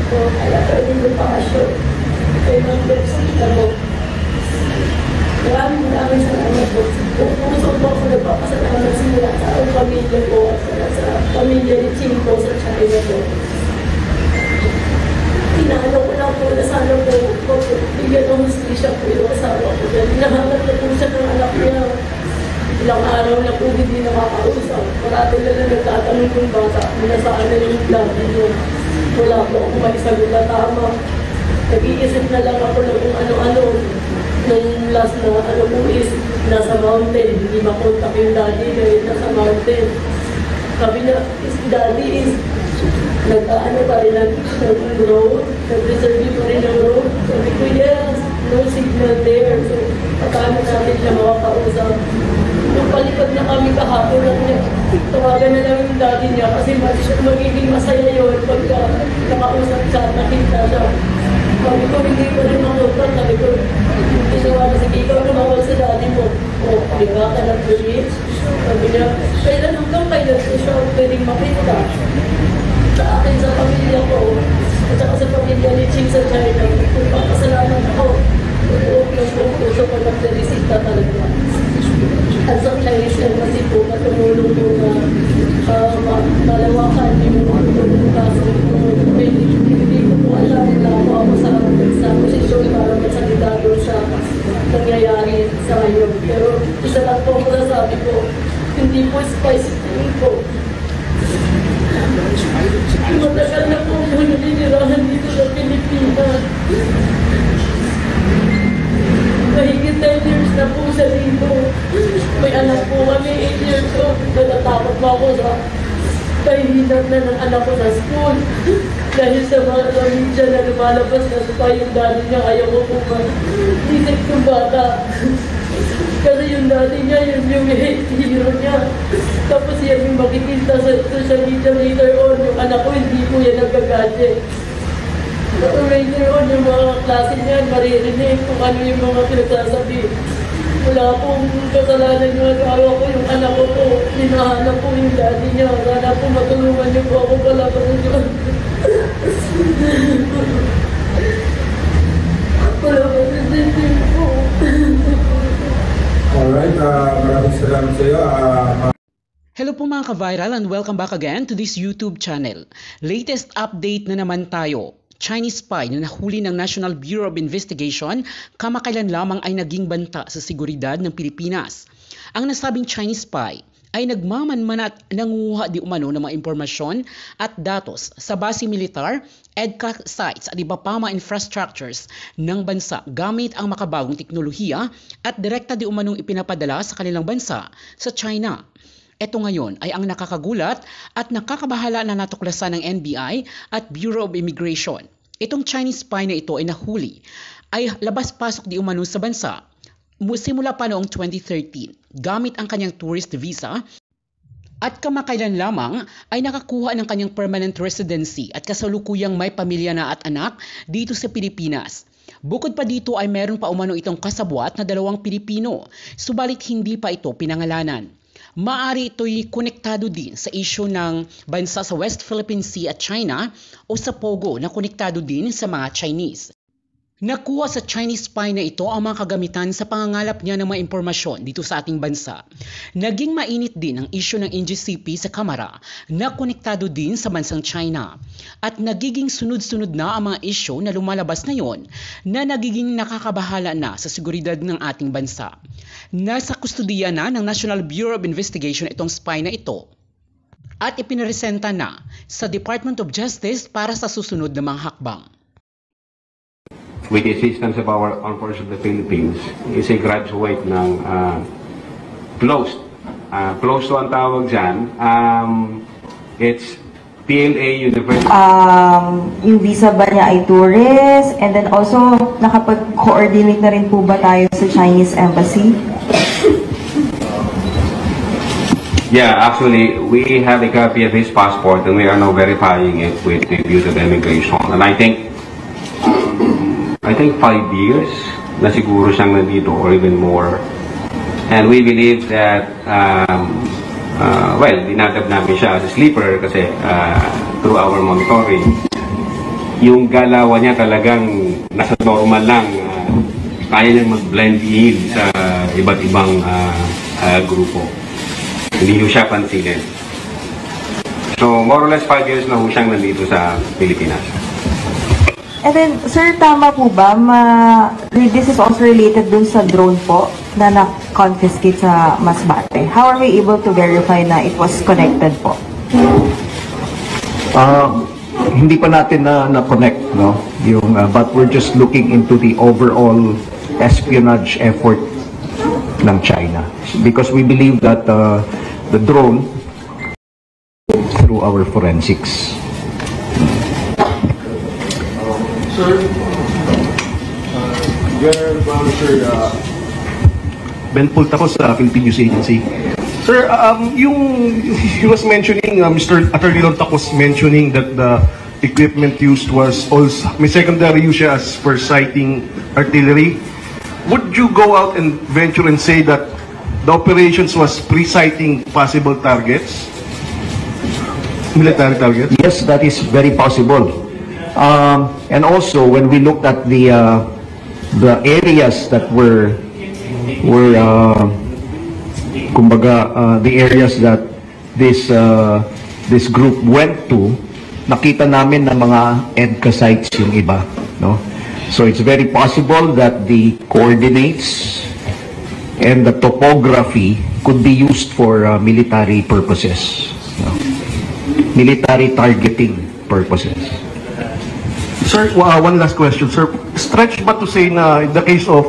So, kaya pwede ko pakasyon. Kaya nag-sita mo. Maraming salamat po. Pumusok po ako nagpapasalamat simula sa ang pamilya ko at sa pamilya ni Ching po sa China po. Inaano ko lang po na sana po bigyan ng hustisya po yung asawa ko. Hinahanap na po siya ng anak niya. Ilang araw na po hindi nakakausap. Parating na nagtatanong yung bata. Minasaan na yung lagi niya. Wala po akong maisagot na tama. Nag-iisip na lang ako ng kung ano-ano. Nung last na ano po is nasa mountain. Hindi makontak yung daddy niya nasa mountain. Sabi niya, daddy is nag-ano pa rin ng road. Nag-reserve pa rin ng road. Sabi ko, yes, no signal there. So, paano natin siya makakausap? Nung palipad na kami kahapon lang niya, tawagan na lang yung daddy niya kasi magiging masaya yun pagka nakausap siya at nakita siya. Sabi ko, hindi ko rin makontak. Sabi ko, ginawa na sige, ikaw tumawag sa daddy mo. O, diba ka nag-reach? Sabi niya, kailan hanggang kailan siya pwedeng makita? Sa akin, sa pamilya ko, at saka sa pamilya ni Ching sa China, kung papasalamat ako, yung puso ko nagdarisita talaga. At sa Chinese Embassy po, matulong po na malawakan yung kaso. Hindi ko po alam na ako sa posisyon para magsalita doon sa nangyayari sa ngayon. Pero isa lang po ang masasabi ko, hindi po spicy po. Matagal na po mo naninirahan dito sa Pilipinas. Mahigit 10 years na po sa dito. May anak po kami, 8 years old. Natatakot pa ako sa kahihinap na ng anak ko sa school. Dahil sa mga media na lumalabas na sa yung daddy niya, ayaw ko po isip yung bata. Kasi yung daddy niya, yun yung hero niya. Tapos yan yung makikita sa social media later on. Yung anak ko, hindi po yan nagkagadget. Later on, yung mga klase niyan, maririnig kung ano yung mga pinagsasabi. Wala pong kasalanan yung asawa ko, yung anak ko po. Hinahanap po yung daddy niya. Sana po matulungan niyo po ako pala pa sa Diyos. Wala po sa po. Alright, maraming salamat sa iyo. Hello po mga ka-viral and welcome back again to this YouTube channel. Latest update na naman tayo. Chinese spy na nahuli ng National Bureau of Investigation kamakailan lamang ay naging banta sa seguridad ng Pilipinas. Ang nasabing Chinese spy ay nagmamanman at nanguha di umano ng mga impormasyon at datos sa base militar, EDCA sites at iba pa mga infrastructures ng bansa gamit ang makabagong teknolohiya at direkta di umanong ipinapadala sa kanilang bansa sa China. Ito ngayon ay ang nakakagulat at nakakabahala na natuklasan ng NBI at Bureau of Immigration. Itong Chinese spy na ito ay nahuli ay labas-pasok di umano sa bansa simula pa noong 2013 gamit ang kanyang tourist visa at kamakailan lamang ay nakakuha ng kanyang permanent residency at kasalukuyang may pamilya na at anak dito sa Pilipinas. Bukod pa dito ay meron pa umano itong kasabwat na 2 Pilipino, subalit hindi pa ito pinangalanan. Maaari ito'y konektado din sa issue ng bansa sa West Philippine Sea at China o sa Pogo na konektado din sa mga Chinese. Nakuha sa Chinese spy na ito ang mga kagamitan sa pangangalap niya ng mga impormasyon dito sa ating bansa. Naging mainit din ang issue ng NGCP sa Kamara na konektado din sa bansang China. At nagiging sunod-sunod na ang mga issue na lumalabas ngayon na nagiging nakakabahala na sa seguridad ng ating bansa. Nasa kustudiya na ng National Bureau of Investigation itong spy na ito at ipinaresenta na sa Department of Justice para sa susunod na mga hakbang. With the assistance of our Armed Forces of the Philippines, is a graduate ng close to ang tawag dyan. It's PLA University. Yung visa ba niya ay tourist? And then also, nakapag-coordinate na rin po ba tayo sa Chinese Embassy? Yeah, actually, we have a copy of his passport and we are now verifying it with the Bureau of Immigration. And I think 5 years na siguro siyang nandito or even more. And we believe that, dinadab namin siya as a sleeper kasi through our monitoring. yung galawan niya talagang nasa normal lang. Kaya niyang mag-blend in sa iba't ibang grupo. Hindi ho siya pansinin. So, more or less 5 years na ho siyang nandito sa Pilipinas. And then, sir, tama po ba? This is also related dun sa drone po na na-confiscate sa Masbate. How are we able to verify na it was connected po? Hindi pa natin na-connect, no? But we're just looking into the overall espionage effort ng China. Because we believe that the drone through our forensics. Sir, General Manager Ben Pultacos sa Philippine News Agency. Sir, he was mentioning, Mr. Attorney Tacos mentioning that the equipment used was also, may secondary use siya as for sighting artillery. Would you go out and venture and say that the operations was pre-sighting possible targets? Military targets? Yes, that is very possible. And also, when we looked at the areas that were kumbaga, the areas that this group went to, nakita namin na mga EDCA sites yung iba, no? So it's very possible that the coordinates and the topography could be used for military purposes, no? Military targeting purposes. Sir, one last question, sir. Stretch ba to say na in the case of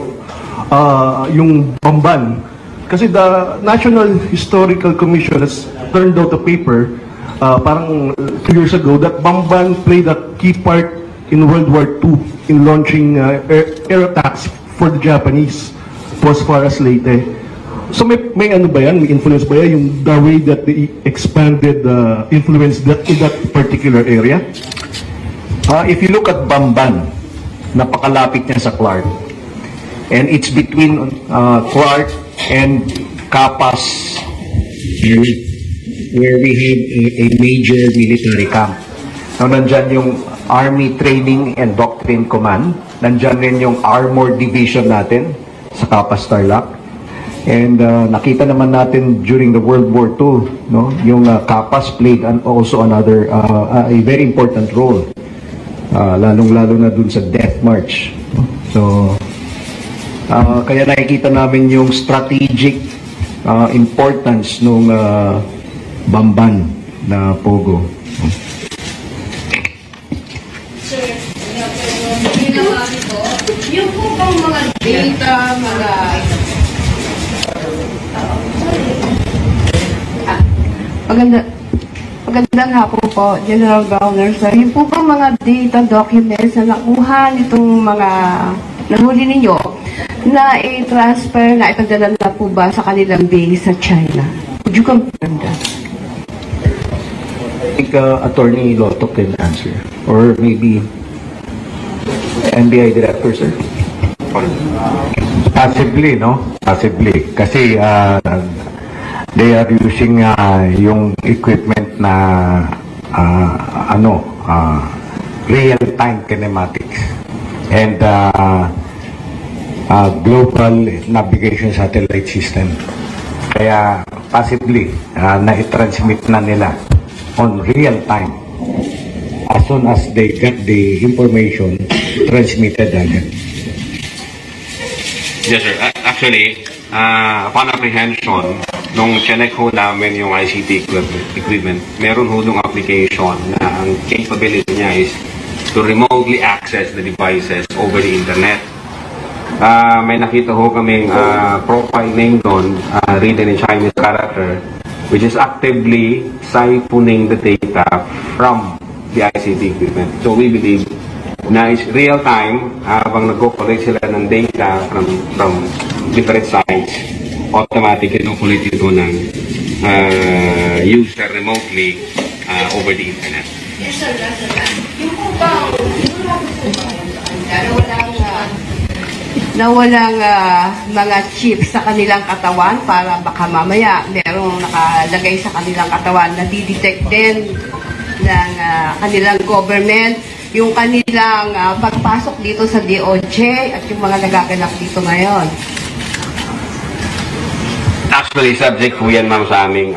yung Bamban, kasi the National Historical Commission has turned out a paper parang 2 years ago that Bamban played a key part in World War II in launching air attacks for the Japanese as far as Leyte. So may ano ba yan? May influence ba yan? Yung the way that they expanded influence in that particular area? If you look at Bamban, napakalapit niya sa Clark. And it's between Clark and Capas, where we have a major military camp. Now, nandyan yung Army Training and Doctrine Command. Nandyan rin yung Armored Division natin sa Capas Tarlac. And nakita naman natin during the World War II, no? Yung Capas played also another, a very important role. Lalong-lalo na dun sa Death March. So, kaya nakikita namin yung strategic importance nung Bamban na Pogo. Sir, ginawa nito, yung po bang mga data, mga Magandang hapon po, General Governor, sir. Yung po bang mga data documents na nakuha nitong mga nahuli ninyo na i-transfer, na ipadala na po ba sa kanilang base sa China? Would you confirm that? I think Attorney Lotto can answer. Or maybe NBI Director, sir. Possibly, no? Possibly. Kasi they are using yung equipment na real-time kinematics and global navigation satellite system. Kaya possibly na-transmit na nila on real-time. As soon as they get the information, transmitted agad. Yes, sir. Actually, upon apprehension, nung chinek ho namin yung ICT equipment, meron ho nung application na ang capability niya is to remotely access the devices over the internet. May nakita ho kaming profile name doon, written in Chinese character, which is actively siphoning the data from the ICT equipment. So we believe na is real time, habang nag-collect sila ng data from different sites, automatically collect ito ng user remotely over the internet. yes, sir, yung po bang Na walang mga chips sa kanilang katawan para baka mamaya merong nakalagay sa kanilang katawan na didetect din ng kanilang government yung kanilang pagpasok dito sa DOJ at yung mga nagaganap dito ngayon? Actually, subject po yan, ma'am, sa aming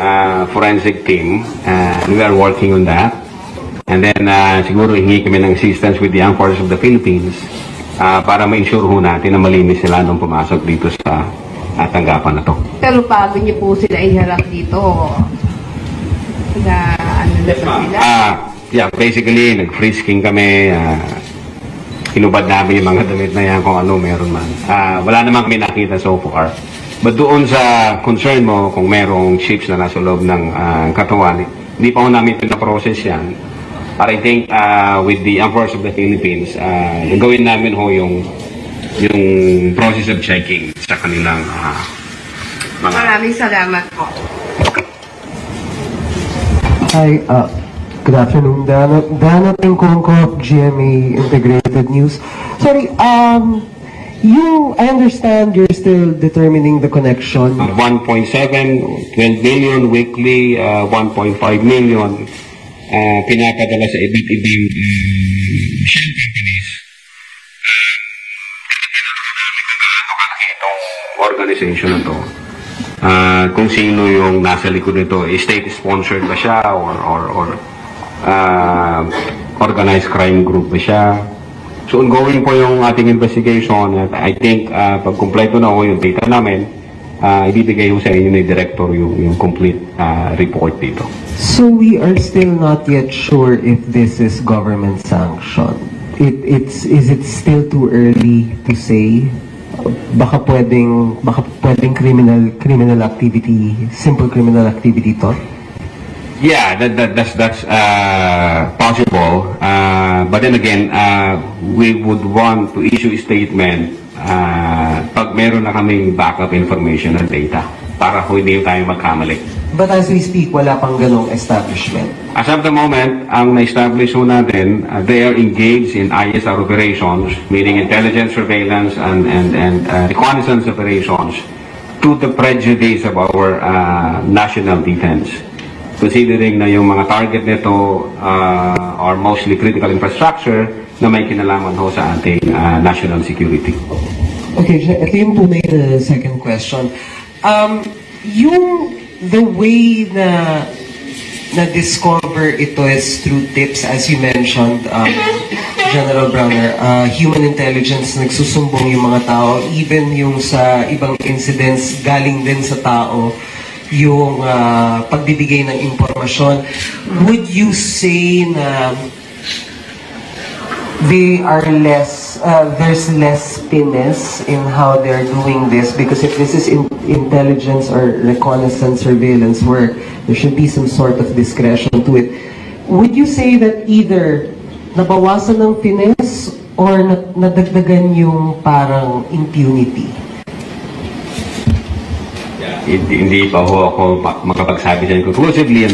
forensic team. We are working on that. And then, siguro hingi kami ng assistance with the Armed Forces of the Philippines para ma-ensure ho natin na malinis sila nung pumasok dito sa tanggapan na to. Pero paano niyo po sila iharap dito? Na ano na ba sila? Yeah, basically, nag-frisking kami. Hinubad namin yung mga damit na yan kung ano meron man. Wala naman kami nakita so far. But doon sa concern mo, kung merong chips na nasa loob ng katawan, hindi pa ho namin pinaprocess yan. But I think with the Armed Forces of the Philippines, gagawin namin ho yung process of checking sa kanilang mga... Maraming salamat po. Hi, good afternoon, Dana Tengkongko of GMA Integrated News. Sorry, I understand you're still determining the connection. 1.7, 12 million weekly, 1.5 million pinapadala sa iba't ibang shell companies. Itong organization na to. Kung sino yung nasa likod nito, state-sponsored ba siya or organized crime group ba siya? So ongoing po yung ating investigation at I think pag kumpleto na ho yung data namin, ibibigay ho sa inyo ni Director yung complete report dito. So we are still not yet sure if this is government sanctioned. Is it still too early to say? Baka pwedeng criminal activity, simple criminal activity to? Yeah, that's possible. But then again, we would want to issue a statement pag meron na kaming backup information and data para hindi tayo magkamali. But as we speak, wala pang ganong establishment. As of the moment, ang na-establish ho natin, they are engaged in ISR operations, meaning intelligence, surveillance, and reconnaissance operations to the prejudice of our national defense. Considering na yung mga target nito are mostly critical infrastructure na may kinalaman ho sa ating national security. Okay, ito yung tunay na second question. The way na discover ito is through tips, as you mentioned, General Browner, human intelligence, nagsusumbong yung mga tao, even yung sa ibang incidents, galing din sa tao, yung pagbibigay ng impormasyon. Would you say na they are there's less finesse in how they're doing this? Because if this is intelligence or reconnaissance surveillance work, there should be some sort of discretion to it. Would you say that either nabawasan ng finesse or nadagdagan yung parang impunity? Hindi pa ho ako makapagsabi dyan conclusively,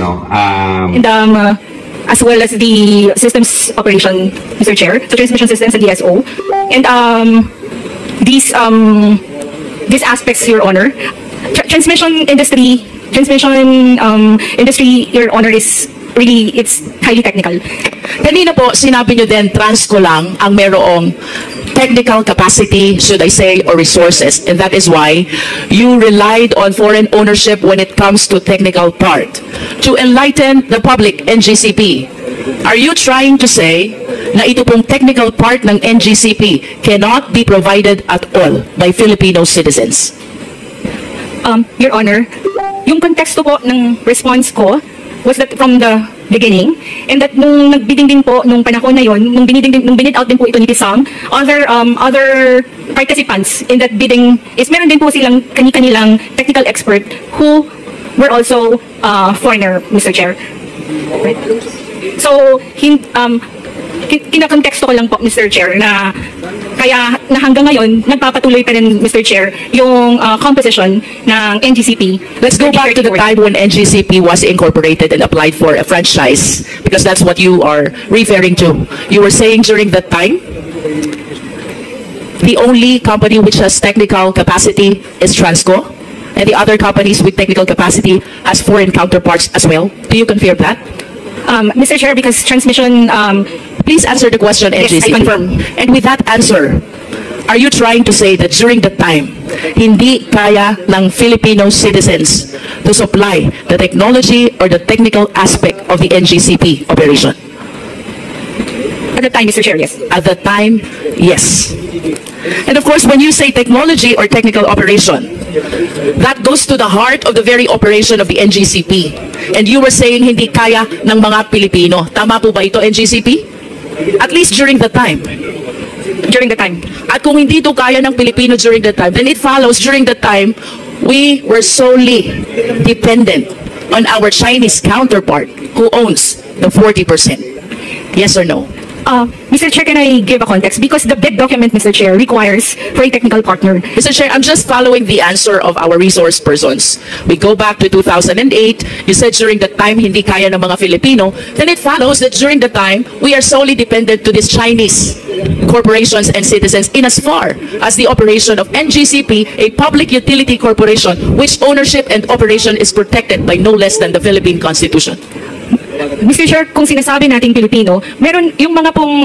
as well as the systems operation, Mr. Chair, so transmission systems and DSO. And these aspects, Your Honor, transmission industry, Your Honor, is really, it's highly technical. Kanina po, sinabi nyo din, Transco lang ang merong technical capacity, should I say, or resources. And that is why you relied on foreign ownership when it comes to technical part. To enlighten the public, NGCP, are you trying to say na ito pong technical part ng NGCP cannot be provided at all by Filipino citizens? Your Honor, yung konteksto po ng response ko was that from the beginning, and that nung nagbidding din po nung panahon na yon, nung binid out din po ito ni Tisang, other participants in that bidding is meron din po silang kani-kanilang technical expert who were also foreigner, Mr. Chair. Right? So, kinakonteksto ko lang po, Mr. Chair, na kaya na hanggang ngayon, nagpapatuloy pa rin, Mr. Chair, yung composition ng NGCP. Let's go back to the time when NGCP was incorporated and applied for a franchise, because that's what you are referring to. You were saying during that time, the only company which has technical capacity is Transco, and the other companies with technical capacity has foreign counterparts as well. Do you confirm that? Mr. Chair, because transmission Please answer the question, Yes, NGCP. I confirm. And with that answer, are you trying to say that during the time, hindi kaya ng Filipino citizens to supply the technology or the technical aspect of the NGCP operation? At the time, Mr. Chair, yes. At the time, yes. And of course, when you say technology or technical operation, that goes to the heart of the very operation of the NGCP. And you were saying hindi kaya ng mga Pilipino. Tama po ba ito, NGCP? At least during the time. During the time. At kung hindi ito kaya ng Pilipino during the time, then it follows during the time, we were solely dependent on our Chinese counterpart who owns the 40%. Yes or no? Mr. Chair, can I give a context? Because the bid document, Mr. Chair, requires for a technical partner. Mr. Chair, I'm just following the answer of our resource persons. We go back to 2008. You said during the time hindi kaya ng mga Filipino. Then it follows that during the time, we are solely dependent to these Chinese corporations and citizens in as far as the operation of NGCP, a public utility corporation, which ownership and operation is protected by no less than the Philippine Constitution. Mr. Chair, kung sinasabi nating Pilipino, meron yung mga pong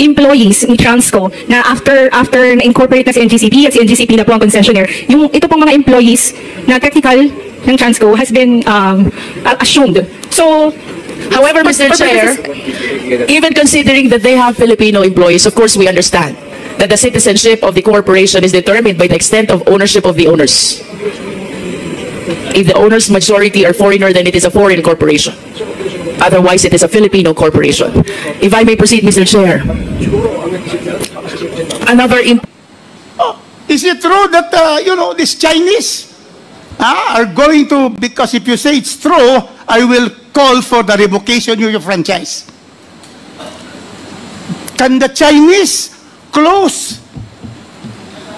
employees ni Transco na after na-incorporate na si NGCP at si NGCP na po ang concessionaire, yung ito pong mga employees na technical ng Transco has been assumed. So, however, Mr. Chair, even considering that they have Filipino employees, of course we understand that the citizenship of the corporation is determined by the extent of ownership of the owners. If the owners majority are foreigner, then it is a foreign corporation. Otherwise, it is a Filipino corporation. If I may proceed, Mr. Chair. Is it true that, these Chinese are going to, because if you say it's true, I will call for the revocation of your franchise. Can the Chinese close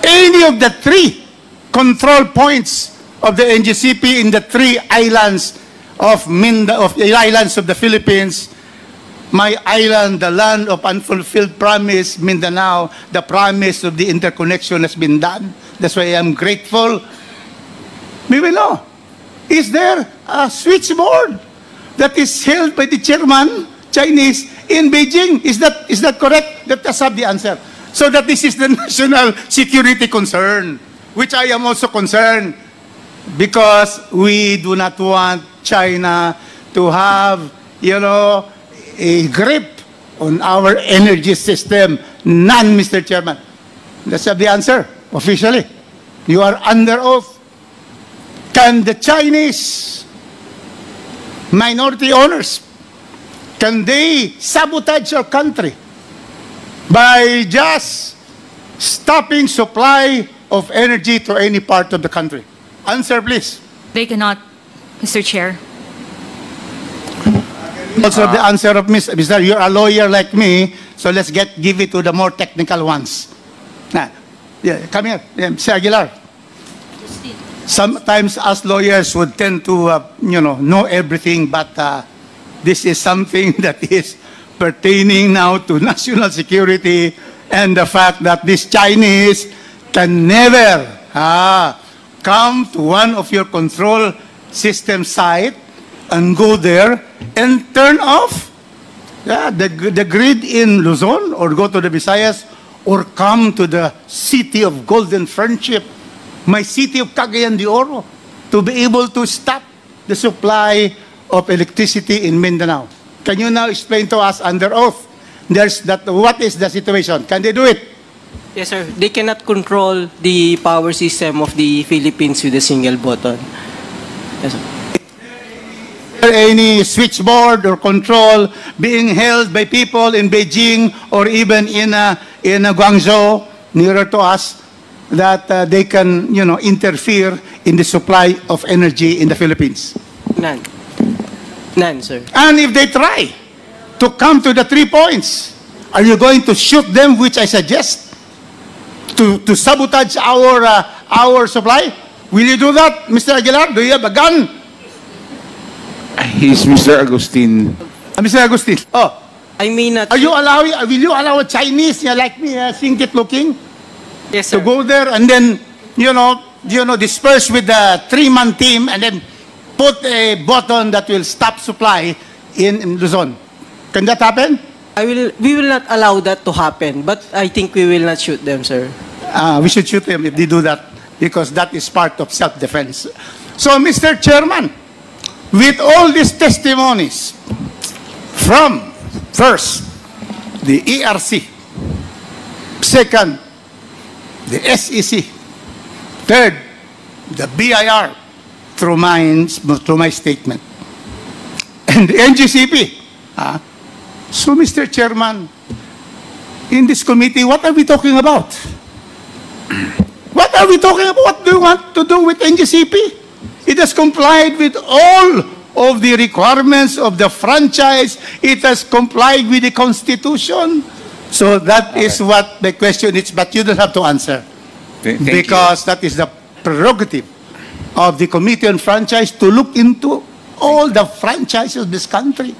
any of the 3 control points of the NGCP in the 3 islands of the islands of the Philippines? My island, the land of unfulfilled promise, Mindanao, the promise of the interconnection has been done. That's why I am grateful. We will know. Is there a switchboard that is held by the chairman, Chinese, in Beijing? Is that correct? Let us have the answer. So that this is the national security concern, which I am also concerned, because we do not want China to have, a grip on our energy system. None, Mr. Chairman. Let's have the answer, officially. You are under oath. Can the Chinese minority owners, can they sabotage our country by just stopping supply of energy to any part of the country? Answer, please. They cannot, Mr. Chair. Also, the answer of Mr. You're a lawyer like me, so let's give it to the more technical ones. Come here, Mr. Aguilar. Sometimes us lawyers would tend to, know everything, but this is something that is pertaining now to national security and the fact that these Chinese can never come to one of your control system site and go there and turn off the grid in Luzon, or go to the Visayas, or come to the city of Golden Friendship, my city of Cagayan de Oro, to be able to stop the supply of electricity in Mindanao. Can you now explain to us under oath what is the situation? Can they do it? Yes, sir. They cannot control the power system of the Philippines with a single button. Yes, sir. Any switchboard or control being held by people in Beijing or even in Guangzhou, nearer to us, that they can, interfere in the supply of energy in the Philippines? None. None, sir. And if they try to come to the 3 points, are you going to shoot them, which I suggest, to sabotage our supply? Will you do that, Mr. Aguilar? Do you have a gun? He's Mr. Agustin. Mr. Agustin. Oh, I mean, will you allow a Chinese like me, singkit looking, yes, sir, to go there and then, disperse with the 3-man team and then put a button that will stop supply in Luzon? Can that happen? We will not allow that to happen, but I think we will not shoot them, sir. We should shoot them if they do that, because that is part of self-defense. So, Mr. Chairman, with all these testimonies from, first, the ERC, second, the SEC, third, the BIR, through my statement, and the NGCP. So, Mr. Chairman, in this committee, what are we talking about? What are we talking about? What do you want to do with NGCP? It has complied with all of the requirements of the franchise. It has complied with the Constitution. So that is what the question is, but you don't have to answer. Because that is the prerogative of the Committee on Franchise to look into all the franchises of this country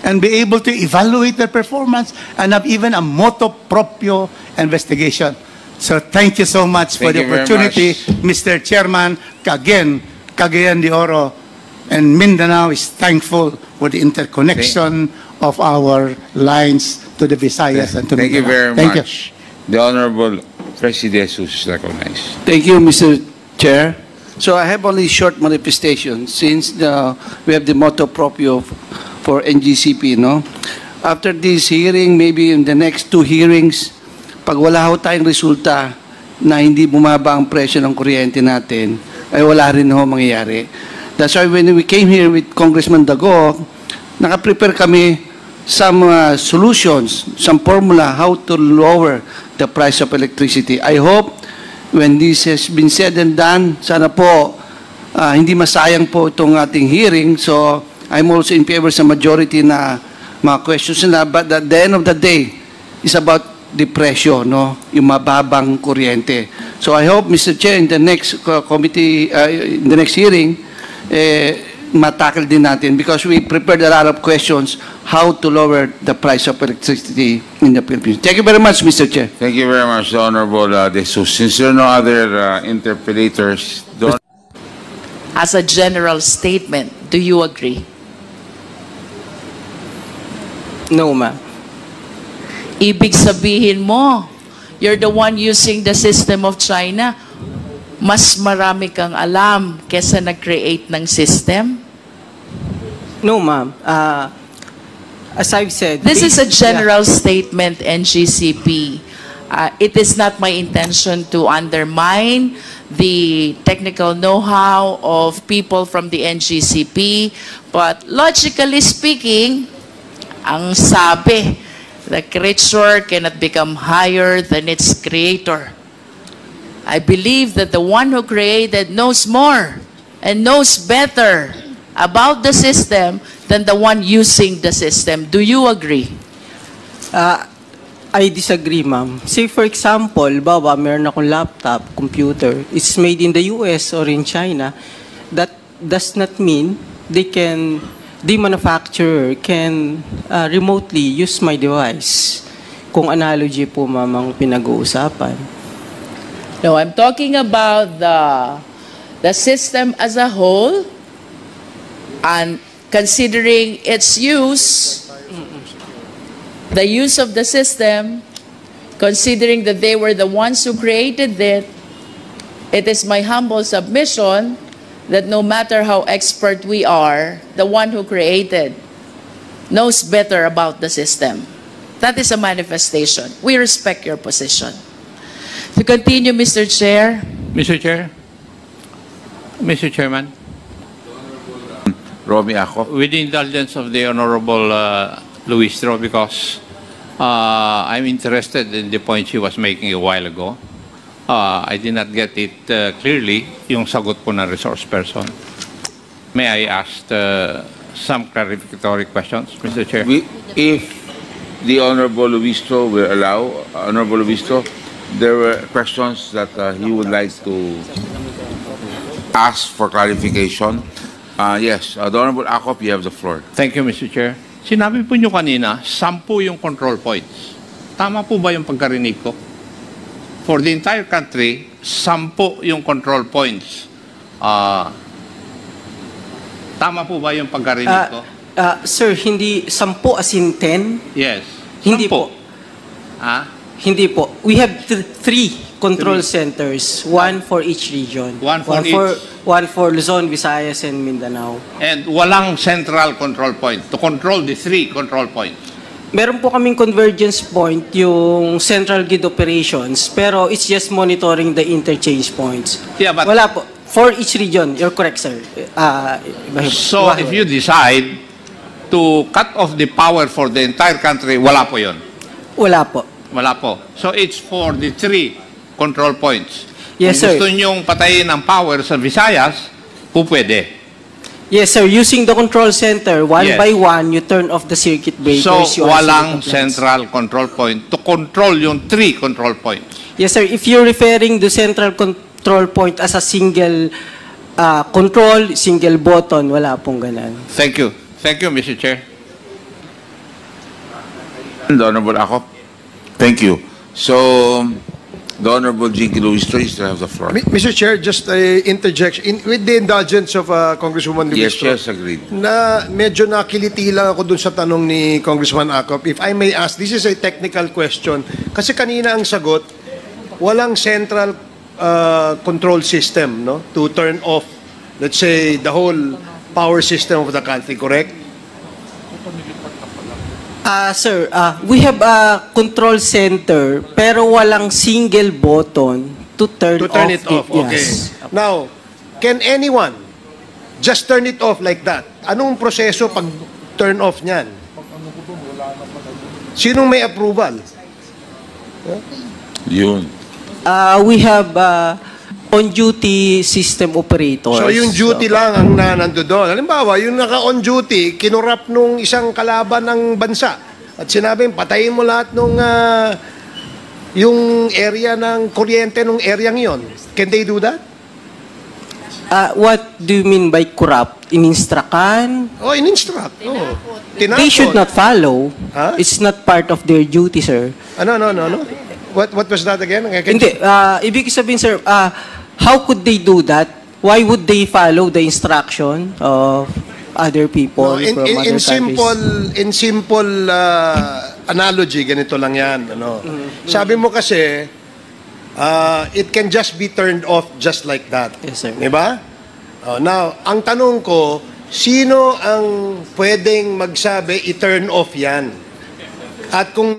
and be able to evaluate their performance and have even a motu proprio investigation. So thank you so much for the opportunity, Mr. Chairman. Again, Cagayan de Oro and Mindanao is thankful for the interconnection of our lines to the Visayas and to Thank you Mindanao. very much. The Honorable President is recognized. Thank you, Mr. Chair. So I have only short manifestation since we have the motto proprio for NGCP, no? After this hearing, maybe in the next 2 hearings, pag wala ho tayong resulta na hindi bumaba ang presyo ng kuryente natin, ay wala rin ho mangyayari. That's why when we came here with Congressman Dago, naka-prepare kami some solutions, some formula how to lower the price of electricity. I hope when this has been said and done, sana po hindi masayang po itong ating hearing. So I'm also in favor sa majority na mga questions na, but at the end of the day, it's about the presyo, no? Yung mababang kuryente. So I hope, Mr. Chair, in the next committee, in the next hearing, matakal din natin because we prepared a lot of questions how to lower the price of electricity in the Philippines. Thank you very much, Mr. Chair. Thank you very much, Honorable De Jesus. Since there are no other interpellators, As a general statement, do you agree? No, ma'am. Ibig sabihin mo, you're the one using the system of China. Mas marami kang alam kesa nag-create ng system? No, ma'am. As I've said... This is a general statement, NGCP. It is not my intention to undermine the technical know-how of people from the NGCP, but logically speaking, ang sabi, the creature cannot become higher than its creator. I believe that the one who created knows more and knows better about the system than the one using the system. Do you agree? I disagree, ma'am. Say, for example, baba, meron akong laptop, computer, it's made in the US or in China. That does not mean the manufacturer can remotely use my device. Kung analogy po, ma'am, ang pinag-uusapan. No, I'm talking about the system as a whole and considering its use, the use of the system, considering that they were the ones who created it, it is my humble submission that no matter how expert we are, the one who created knows better about the system. That is a manifestation. We respect your position. To continue, Mr. Chair. Mr. Chair. Mr. Chairman. Romy Ako. With the indulgence of the Honorable Luistro, because I'm interested in the point she was making a while ago. I did not get it clearly, yung sagot po ng resource person. May I ask some clarificatory questions, Mr. Chair? If the Honorable Luistro will allow, Honorable Luistro, there were questions that he would like to ask for clarification. Yes, the Honorable Akop, you have the floor. Thank you, Mr. Chair. Sinabi po nyo kanina, 10 yung control points. Tama po ba yung pagkarinig ko? For the entire country, 10 yung control points. Tama po ba yung pagkarinig ko? Sir, hindi 10 as in 10? Yes. Hindi po. Hindi po. We have three control Three. centers, one for each region. One for each. One for Luzon, Visayas, and Mindanao. And walang central control point to control the 3 control points. Meron po kaming convergence point, yung central grid operations, pero it's just monitoring the interchange points. Yeah, but wala po. For each region, you're correct, sir. So if you decide to cut off the power for the entire country, wala po yun? Wala po. Wala po. So it's for the 3 control points. Yes, Kung sir. gusto nyong patayin ang power sa Visayas, po pwede. Yes, sir. Using the control center, one Yes. by one, you turn off the circuit breakers. So you walang isolate the plants. central control point to control yung 3 control points. Yes, sir. If you're referring the central control point as a single control, single button, wala pong ganan. Thank you. Thank you, Mr. Chair. The Honorable Akop. Thank you. So, the Honorable Jinky Luistro, you still have the floor. Mr. Chair, just a interjection. With the indulgence of Congresswoman Yes, Luistro, yes, agreed. na medyo nakiliti lang ako dun sa tanong ni Congressman Acop. If I may ask, this is a technical question. Kasi kanina ang sagot, walang central control system, no, to turn off, let's say, the whole power system of the country, correct? Sir, we have a control center, pero walang single button to turn it off. Okay. Yes. Now, can anyone just turn it off like that? Anong proseso pag turn off niyan? Sinong may approval? Yun. We have on-duty system operators. So yung duty lang ang nando doon. Halimbawa, yung naka-on duty, kinurap nung isang kalaban ng bansa. At sinabi, patayin mo lahat nung yung area ng kuryente nung area yon. Can they do that? What do you mean by corrupt? In-instructan? Oh, in-instruct. Oh. They should not follow. It's not part of their duty, sir. No. What was that again? Hindi. Ibig sabihin, sir, how could they do that? Why would they follow the instruction of other people from other countries? In simple analogy, ganito lang yan. Ano? Sabi mo kasi, it can just be turned off just like that. Yes, sir. Diba? Now, ang tanong ko, sino ang pwedeng magsabi i-turn off yan? At kung